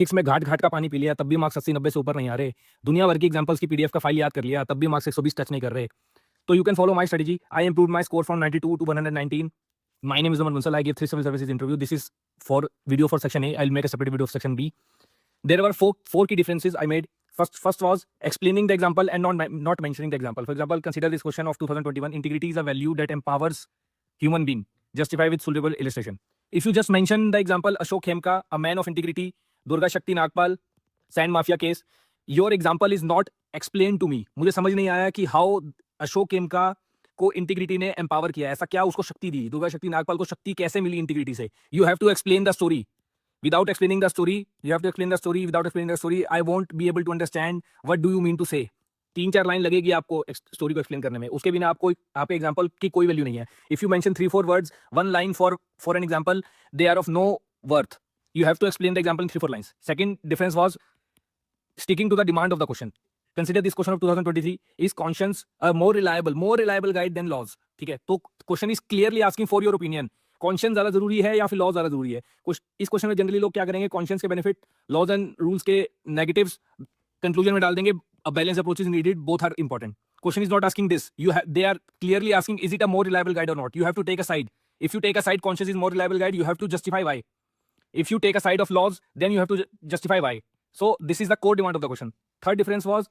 Physics में घाट घाट का पानी पी लिया तब भी मार्क्स 80-90 से ऊपर नहीं आ रहे। दुनिया भर की एग्जांपल्स की पीडीएफ का फाइल याद कर लिया तब भी मार्क्स 120 टच नहीं कर रहे। तो you can follow my strategy. I improved my score from 92 to 119। My name is Aman Bansal. I give 3 civil services interview. This is for video for section A. I'll make a separate video of section B. There were four key differences I made. First was explaining the example and not mentioning the example. For example, consider this question of 2021. Integrity is a value that empowers human being. Justify with suitable illustration. If you just mention the example Ashok Khemka, a man of integrity, Durga Shakti Nagpal, sand mafia case, your example is not explained to me. मुझे समझ नहीं आया कि how Ashok Khemka को integrity ने empower किया, ऐसा क्या उसको शक्ति दी, दुर्गा शक्ति नागपाल को शक्ति कैसे मिली इंटीग्रिटी से। You have to explain the story without explaining the story. You have to explain the story without explaining the story. I won't be able to understand what do you mean to say. 3-4 line लगेगी आपको story को explain करने में, उसके बिना आपको आपके example की कोई वैल्यू नहीं है। If you mention 3-4 words, 1 line for an example, they are of no worth. You have to explain the example in 3-4 lines. Second difference was sticking to the demand of the question. Consider this question of 2023. Is conscience a more reliable guide than laws? ठीक है, तो question is clearly asking for your opinion. Conscious ज्यादा जरूरी है या फिर law ज्यादा जरूरी है? इस क्वेश्चन में जनरली लोग क्या करेंगे, कॉन्शियस के बेनिफिट, लॉज एंड रूल्स के नेगेटिव्स कंक्लूजन में डाल देंगे। A balance approach is needed, both are important. Question is not asking this, they are clearly asking is it a more reliable guide और not. You have to take a side. If you take a side conscience is more reliable guide, you have to justify why. If you take a side of laws, then you have to justify why. So this is the core demand of the question. Third difference was,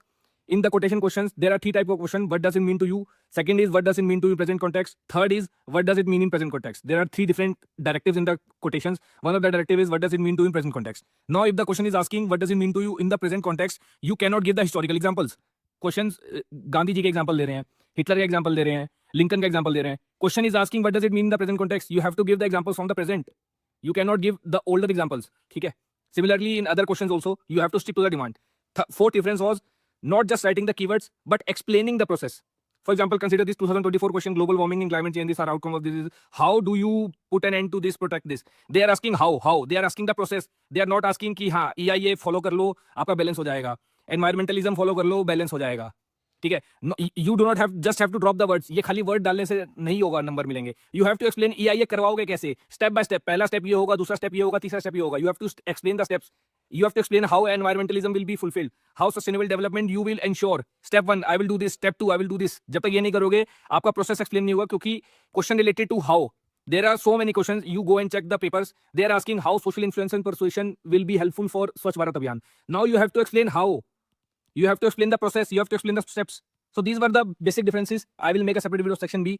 in the quotation questions, there are 3 types of question. What does it mean to you? Second is, what does it mean to you in present context? Third is, what does it mean in present context? There are 3 different directives in the quotations. One of the directive is, what does it mean to you in present context? Now, if the question is asking, what does it mean to you in the present context, you cannot give the historical examples. Questions, Gandhi ji के example दे रहे हैं, Hitler के example दे रहे हैं, Lincoln का example दे रहे हैं। Question is asking what does it mean in the present context, you have to give the examples from the present. You cannot give the older examples. ठीक है. Similarly, in other questions also, you have to stick to the demand. Fourth difference was not just writing the keywords, but explaining the process. For example, consider this 2024 question: global warming and climate change. These are outcome of this. How do you put an end to this? Protect this. They are asking how. They are asking the process. They are not asking कि हाँ EIA follow कर लो, आपका balance हो जाएगा. Environmentalism follow कर लो, balance हो जाएगा. ठीक है. You do not have just have to drop the words. ये खाली वर्ड डालने से नहीं होगा, नंबर मिलेंगे. You have to explain EIA करवाओगे कैसे, स्टेप बाय स्टेप. पहला स्टेप ये होगा, दूसरा स्टेप ये होगा, तीसरा स्टेप ये होगा. You have to explain the steps. You have to explain how environmentalism will be fulfilled, how sustainable development you will ensure. Step 1, I will do this. Step 2, I will do this. जब तक ये नहीं करोगे, आपका process explain नहीं होगा, क्योंकि question related to how. There are so many questions. You go and check the papers. They are asking how social influence and persuasion will be helpful for Swachh Bharat Abhiyan. Now you have to explain how. You have to explain the process. You have to explain the steps. So these were the basic differences. I will make a separate video of section B.